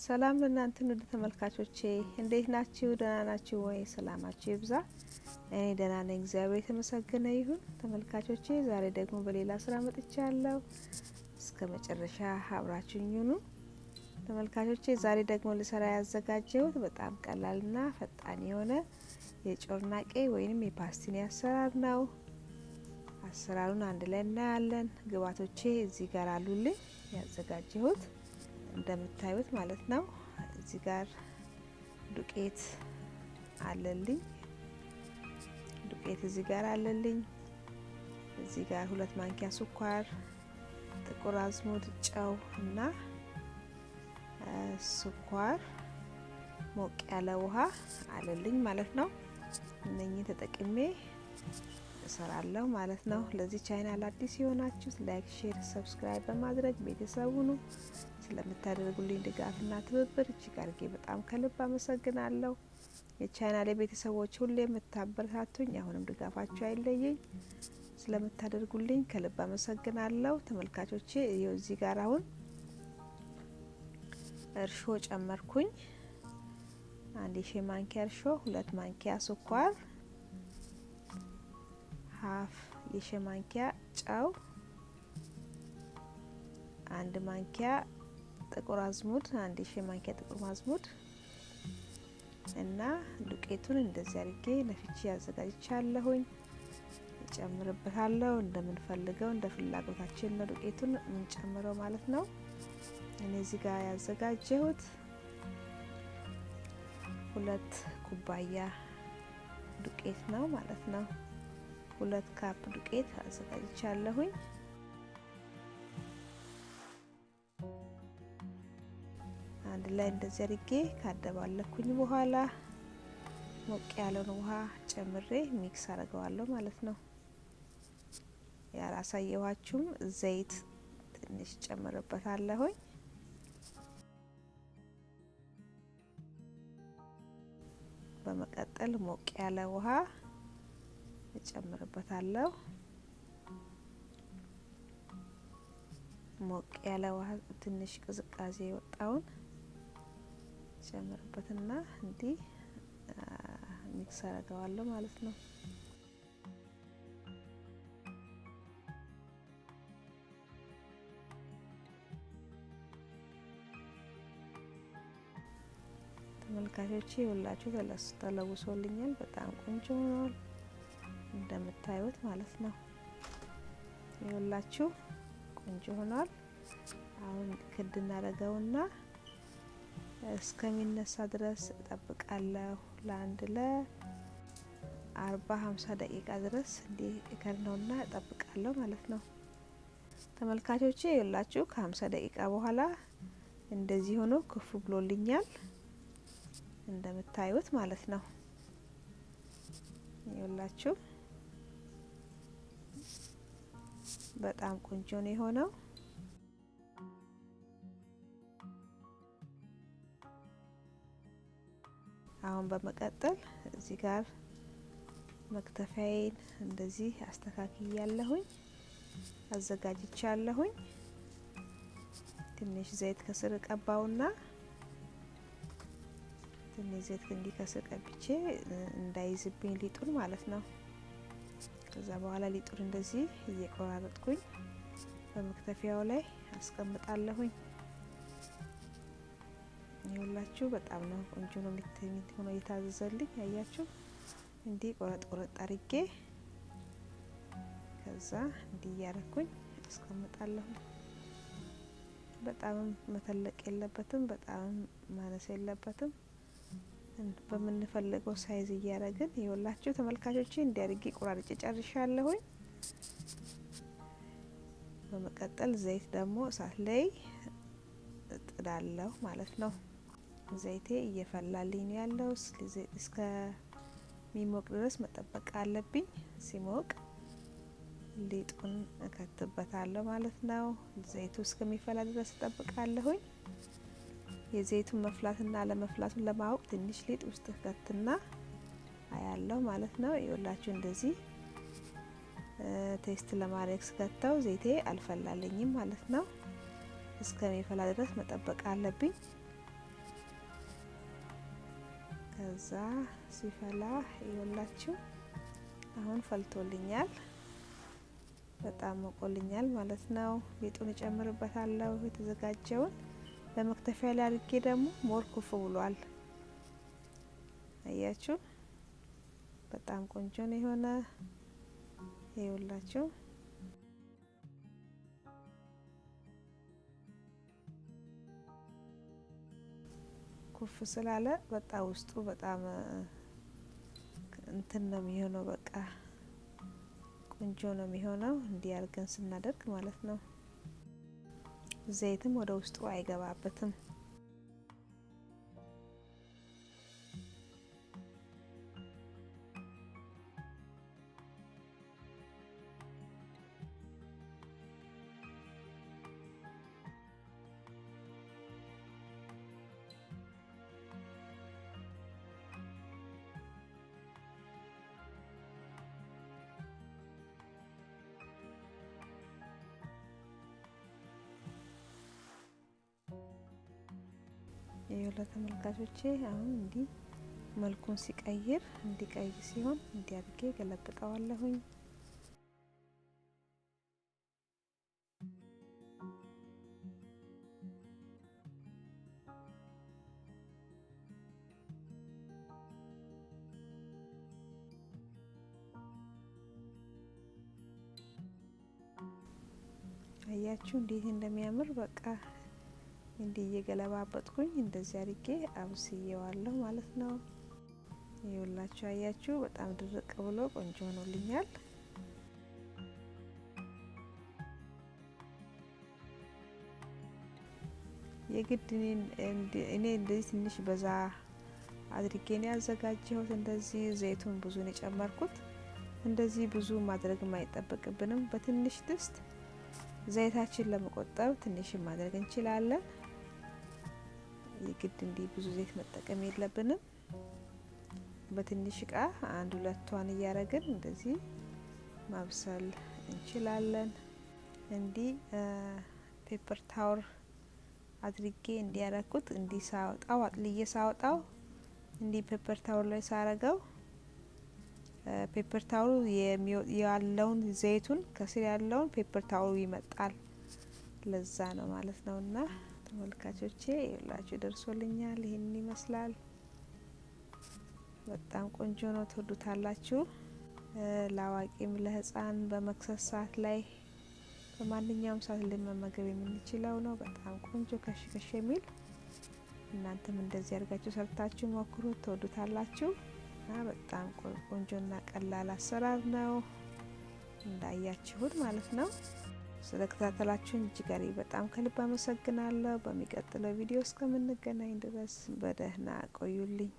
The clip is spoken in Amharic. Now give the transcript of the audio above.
ሰላም ለእናንተ ውድ ተመልካቾቼ እንዴት ናችሁ? ደህና ናችሁ ወይ? ሰላማችሁ ይብዛ። እኔ ደህና ነኝ፣ እግዚአብሔር የተመሰገነ ይሁን። ተመልካቾቼ ዛሬ ደግሞ በሌላ ስራ መጥቻለሁ። እስከ መጨረሻ አብራችሁኝ ሁኑ። ተመልካቾቼ ዛሬ ደግሞ ልሰራ ያዘጋጀሁት በጣም ቀላልና ፈጣን የሆነ የጮርናቄ ወይንም የፖስትን አሰራር ነው። አሰራሩን አንድ ላይ እናያለን። ግብአቶቼ እዚህ ጋር አሉልኝ ያዘጋጀሁት እንደምታዩት ማለት ነው። እዚህ ጋር ዱቄት አለልኝ። እዚህ ጋር አለልኝ። እዚህ ጋር 2 ማንኪያ ስኳር፣ ጥቁር አዝሙድ፣ ጨው እና ስኳር፣ ሞቅ ያለ ውሃ አለልኝ ማለት ነው። እነኚህ ተጠቅሜ እሰራለሁ ማለት ነው። ለዚህ ቻናል አዲስ የሆናችሁ ላይክ፣ ሼር፣ ሰብስክራይብ በማድረግ ቤተሰብ ሁኑ። ስለምታደርጉልኝ ድጋፍና ትብብር እጅግ አድርጌ በጣም ከልብ አመሰግናለሁ። የቻናሌ ቤተሰቦች ሁሌ የምታበረታቱኝ አሁንም ድጋፋችሁ አይለየኝ። ስለምታደርጉልኝ ከልብ አመሰግናለሁ። ተመልካቾቼ ይኸው እዚህ ጋር አሁን እርሾ ጨመርኩኝ። 1 የሻይ ማንኪያ እርሾ፣ 2 ማንኪያ ስኳር፣ 1/2 የሻይ ማንኪያ ጨው፣ 1 ማንኪያ ጥቁር አዝሙድ፣ 1 የሻይ ማንኪያ ጥቁር አዝሙድ እና ዱቄቱን እንደዚህ አድርጌ ነፍቼ ያዘጋጅቻለሁኝ። እጨምርበታለሁ። እንደምንፈልገው እንደ ፍላጎታችን ነው ዱቄቱን የምንጨምረው ማለት ነው። እኔ እዚህ ጋር ያዘጋጀሁት 2 ኩባያ ዱቄት ነው ማለት ነው። 2 ካፕ ዱቄት አዘጋጅቻለሁኝ። አንድ ላይ እንደዚህ አድርጌ ካደባለኩኝ በኋላ ሞቅ ያለውን ውሃ ጨምሬ ሚክስ አደርገዋለሁ ማለት ነው። ያላሳየኋችሁም ዘይት ትንሽ ጨምርበታለሁኝ። በመቀጠል ሞቅ ያለ ውሃ እጨምርበታለሁ። ሞቅ ያለ ውሃ ትንሽ ቅዝቃዜ የወጣውን ጨምርበትና እንዲህ ሚክስ አደርገዋለሁ ማለት ነው። ተመልካቾቼ ሁላችሁ ተለውሶልኛል። በጣም ቆንጆ ሆኗል እንደምታዩት ማለት ነው። ይኸውላችሁ ቆንጆ ሆኗል። አሁን ክድ እናደርገውና እስከሚነሳ ድረስ እጠብቃለሁ። ለአንድ ለ40-50 ደቂቃ ድረስ እንዲህ ከድነውና እጠብቃለሁ ማለት ነው። ተመልካቾቼ ይኸውላችሁ ከ50 ደቂቃ በኋላ እንደዚህ ሆኖ ክፉ ብሎልኛል እንደምታዩት ማለት ነው። ይኸውላችሁ በጣም ቆንጆ ነው የሆነው። አሁን በመቀጠል እዚህ ጋር መክተፊያዬን እንደዚህ አስተካክያለሁኝ፣ አዘጋጅቻለሁኝ። ትንሽ ዘይት ከስር ቀባውና ትንሽ ዘይት እንዲከስር ቀብቼ እንዳይዝብኝ ሊጡን ማለት ነው። ከዛ በኋላ ሊጡን እንደዚህ እየቆራረጥኩኝ በመክተፊያው ላይ አስቀምጣለሁኝ። ይኸውላችሁ በጣም ነው ቆንጆ ነው ሆኖ የታዘዘልኝ። ያያችሁ እንዲህ ቆረጥ አድርጌ ከዛ እንዲህ እያረኩኝ አስቀምጣለሁ። በጣም መተለቅ የለበትም፣ በጣም ማነስ የለበትም። በምንፈልገው ሳይዝ እያረግን ይኸውላችሁ ተመልካቾቼ እንዲያርጌ ቆራርጬ ጨርሻለሁኝ። በመቀጠል ዘይት ደግሞ እሳት ላይ እጥዳለሁ ማለት ነው። ዘይቴ እየፈላልኝ ነው ያለው። እስከሚሞቅ ድረስ መጠበቅ አለብኝ። ሲሞቅ ሊጡን እከትበታለሁ ማለት ነው። ዘይቱ እስከሚፈላ ድረስ እጠብቃለሁኝ። የዘይቱን መፍላትና አለመፍላቱን ለማወቅ ትንሽ ሊጥ ውስጥ ከትና አያለው ማለት ነው። ይኸውላችሁ እንደዚህ ቴስት ለማድረግ ስከተው ዘይቴ አልፈላልኝም ማለት ነው። እስከሚፈላ ድረስ መጠበቅ አለብኝ። ከዛ ሲፈላ ይወላችሁ አሁን ፈልቶልኛል። በጣም ሞቆልኛል ማለት ነው። ሊጡን እጨምርበታለሁ የተዘጋጀውን በመክተፊያ ላይ አድርጌ ደግሞ ሞር ኩፍ ብሏል። አያችሁ በጣም ቆንጆ ነው የሆነ ይኸውላችሁ ኩፍ ስላለ በጣም ውስጡ በጣም እንትን ነው የሚሆነው። በቃ ቆንጆ ነው የሚሆነው እንዲህ አድርገን ስናደርግ ማለት ነው። ዘይትም ወደ ውስጡ አይገባበትም። ይኸው ለተመልካቾቼ አሁን እንዲህ መልኩን ሲቀይር እንዲቀይ ሲሆን እንዲያርጌ ገለብጠዋለሁኝ። አያችሁ እንዴት እንደሚያምር በቃ እንዲህ እየገለባበጥኩኝ እንደዚህ አድርጌ አብስዬዋለሁ ማለት ነው። ይኸውላችሁ አያችሁ በጣም ድርቅ ብሎ ቆንጆ ሆኖልኛል። የግድ እኔ እንደዚህ ትንሽ በዛ አድርጌ ነው ያዘጋጀሁት። እንደዚህ ዘይቱን ብዙ ነው የጨመርኩት። እንደዚህ ብዙ ማድረግ አይጠበቅብንም። በትንሽ ድስት ዘይታችን ለመቆጠብ ትንሽ ማድረግ እንችላለን። የግድ እንዲህ ብዙ ዘይት መጠቀም የለብንም። በትንሽ እቃ አንድ ሁለቷን እያረግን እንደዚህ ማብሰል እንችላለን። እንዲህ ፔፐር ታወር አድርጌ እንዲያረኩት እንዲህ ሳወጣው አጥልዬ ሳወጣው እንዲህ ፔፐር ታወር ላይ ሳረገው ፔፐር ታወሩ ያለውን ዘይቱን ከስር ያለውን ፔፐር ታወሩ ይመጣል። ለዛ ነው ማለት ነውና ተመልካቾቼ ይላችሁ ደርሶልኛል። ይሄን ይመስላል። በጣም ቆንጆ ነው፣ ትወዱታላችሁ። ለአዋቂም ለህፃን በመክሰስ ሰዓት ላይ በማንኛውም ሰዓት ለመመገብ የምንችለው ነው። በጣም ቆንጆ ከሽከሽ የሚል እናንተም እንደዚህ አድርጋችሁ ሰርታችሁ ሞክሩት፣ ትወዱታላችሁ። እና በጣም ቆንጆና ቀላል አሰራር ነው እንዳያችሁት ማለት ነው። ስለተከታተላችሁኝ እጅግ በጣም ከልብ አመሰግናለሁ። በሚቀጥለው ቪዲዮ እስከምንገናኝ ድረስ በደህና ቆዩልኝ።